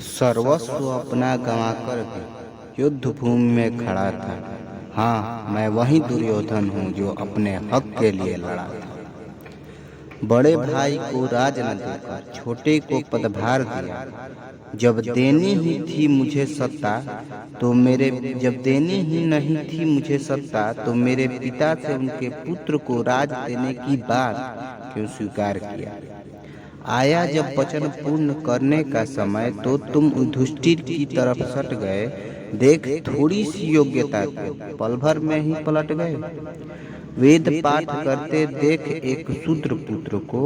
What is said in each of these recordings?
सर्वस्व अपना गंवाकर भी युद्ध भूमि में खड़ा था। हाँ, मैं वही दुर्योधन हूँ जो अपने हक के लिए लड़ा था। बड़े भाई को राज न देकर छोटे को पदभार दिया। जब देनी ही थी मुझे सत्ता तो मेरे जब देनी ही नहीं थी मुझे सत्ता तो मेरे पिता से उनके पुत्र को राज देने की बात क्यों स्वीकार किया। आया जब वचन पूर्ण करने का समय तो तुम युधिष्ठिर की तरफ सट गए। देख थोड़ी सी योग्यता को पल भर में ही पलट गए। वेद पाठ करते देख एक शूद्र पुत्र को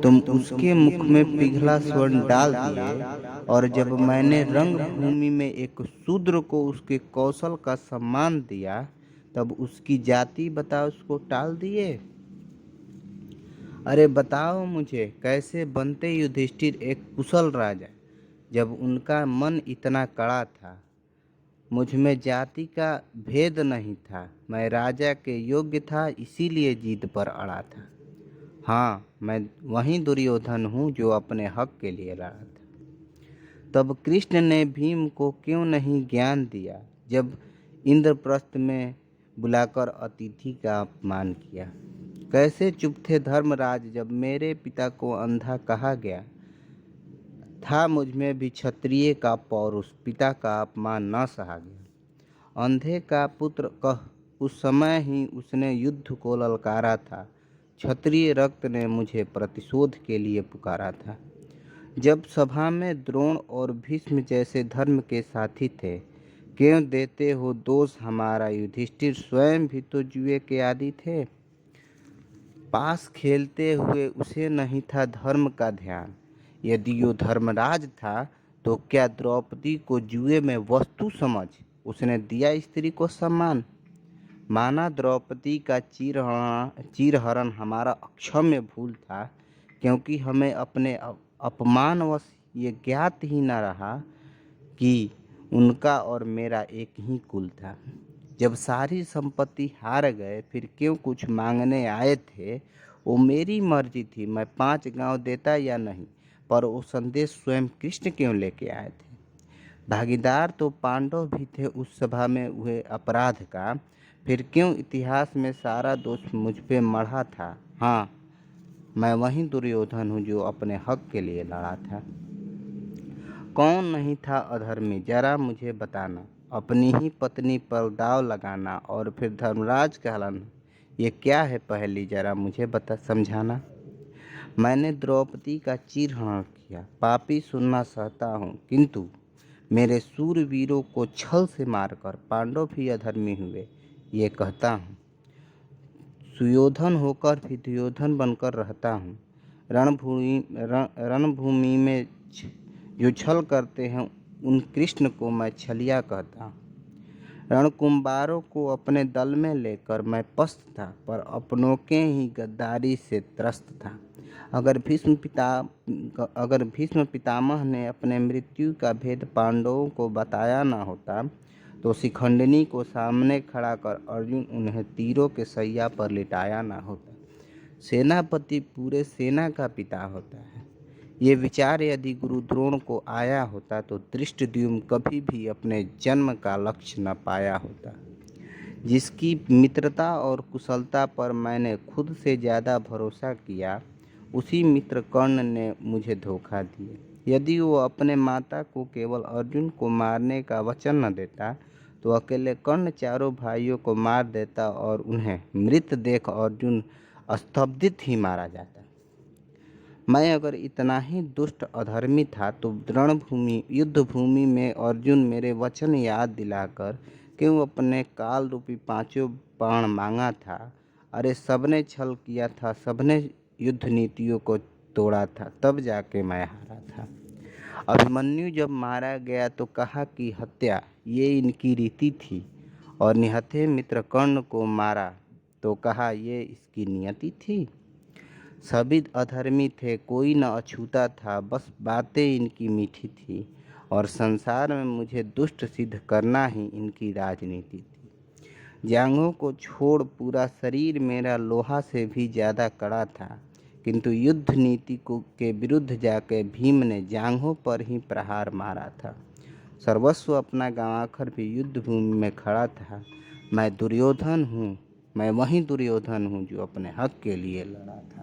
तुम उसके मुख में पिघला स्वर्ण डाल दिए। और जब मैंने रंग भूमि में एक शूद्र को उसके कौशल का सम्मान दिया तब उसकी जाति बता उसको टाल दिए। अरे बताओ मुझे कैसे बनते युधिष्ठिर एक कुशल राजा जब उनका मन इतना कड़ा था। मुझ में जाति का भेद नहीं था। मैं राजा के योग्य था इसीलिए जीत पर अड़ा था। हाँ, मैं वही दुर्योधन हूँ जो अपने हक के लिए लड़ा था। तब कृष्ण ने भीम को क्यों नहीं ज्ञान दिया जब इंद्रप्रस्थ में बुलाकर अतिथि का अपमान किया। कैसे चुप थे धर्मराज जब मेरे पिता को अंधा कहा गया था। मुझ में भी क्षत्रिय का पौरुष पिता का अपमान न सहा गया। अंधे का पुत्र कह उस समय ही उसने युद्ध को ललकारा था। क्षत्रिय रक्त ने मुझे प्रतिशोध के लिए पुकारा था। जब सभा में द्रोण और भीष्म जैसे धर्म के साथी थे क्यों देते हो दोष हमारा। युधिष्ठिर स्वयं भी तो जुए के आदी थे। पास खेलते हुए उसे नहीं था धर्म का ध्यान। यदि वो धर्मराज था तो क्या द्रौपदी को जुए में वस्तु समझ उसने दिया स्त्री को सम्मान। माना द्रौपदी का चीरहरण हमारा अक्षम्य भूल था क्योंकि हमें अपने अपमानवश ये ज्ञात ही न रहा कि उनका और मेरा एक ही कुल था। जब सारी संपत्ति हार गए फिर क्यों कुछ मांगने आए थे। वो मेरी मर्जी थी मैं 5 गांव देता या नहीं। पर वो संदेश स्वयं कृष्ण क्यों लेके आए थे। भागीदार तो पांडव भी थे उस सभा में हुए अपराध का। फिर क्यों इतिहास में सारा दोष मुझ पे मढ़ा था। हाँ, मैं वही दुर्योधन हूँ जो अपने हक के लिए लड़ा था। कौन नहीं था अधर्मी जरा मुझे बताना। अपनी ही पत्नी पर दाव लगाना और फिर धर्मराज कहलाना ये क्या है पहली जरा मुझे बता समझाना। मैंने द्रौपदी का चीरहरण किया पापी सुनना सहता हूँ किंतु मेरे सूरवीरों को छल से मारकर पांडव भी अधर्मी हुए ये कहता हूँ। सुयोधन होकर भी दुर्योधन बनकर रहता हूँ। रणभूमि में जो छल करते हैं उन कृष्ण को मैं छलिया कहता हूँ। रणकुंभारों को अपने दल में लेकर मैं पस्त था पर अपनों के ही गद्दारी से त्रस्त था। अगर भीष्म पितामह ने अपने मृत्यु का भेद पांडवों को बताया ना होता तो शिखंडिनी को सामने खड़ा कर अर्जुन उन्हें तीरों के सैया पर लिटाया ना होता। सेनापति पूरे सेना का पिता होता है। ये विचार यदि गुरु द्रोण को आया होता तो धृष्टद्युम्न कभी भी अपने जन्म का लक्ष्य न पाया होता। जिसकी मित्रता और कुशलता पर मैंने खुद से ज़्यादा भरोसा किया उसी मित्र कर्ण ने मुझे धोखा दिया। यदि वो अपने माता को केवल अर्जुन को मारने का वचन न देता तो अकेले कर्ण चारों भाइयों को मार देता और उन्हें मृत देख अर्जुन स्तब्धित ही मारा जाता। मैं अगर इतना ही दुष्ट अधर्मी था तो युद्ध भूमि में अर्जुन मेरे वचन याद दिलाकर क्यों अपने काल रूपी 5 बाण मांगा था। अरे सबने छल किया था सबने युद्ध नीतियों को तोड़ा था तब जाके मैं हारा था। अभिमन्यु जब मारा गया तो कहा कि हत्या ये इनकी रीति थी और निहत्थे मित्र कर्ण को मारा तो कहा ये इसकी नियति थी। सभी अधर्मी थे कोई न अछूता था बस बातें इनकी मीठी थी और संसार में मुझे दुष्ट सिद्ध करना ही इनकी राजनीति थी। जांघों को छोड़ पूरा शरीर मेरा लोहा से भी ज़्यादा कड़ा था किंतु युद्ध नीति को के विरुद्ध जाकर भीम ने जांघों पर ही प्रहार मारा था। सर्वस्व अपना गंवाकर भी युद्ध भूमि में खड़ा था। मैं वही दुर्योधन हूँ जो अपने हक के लिए लड़ा था।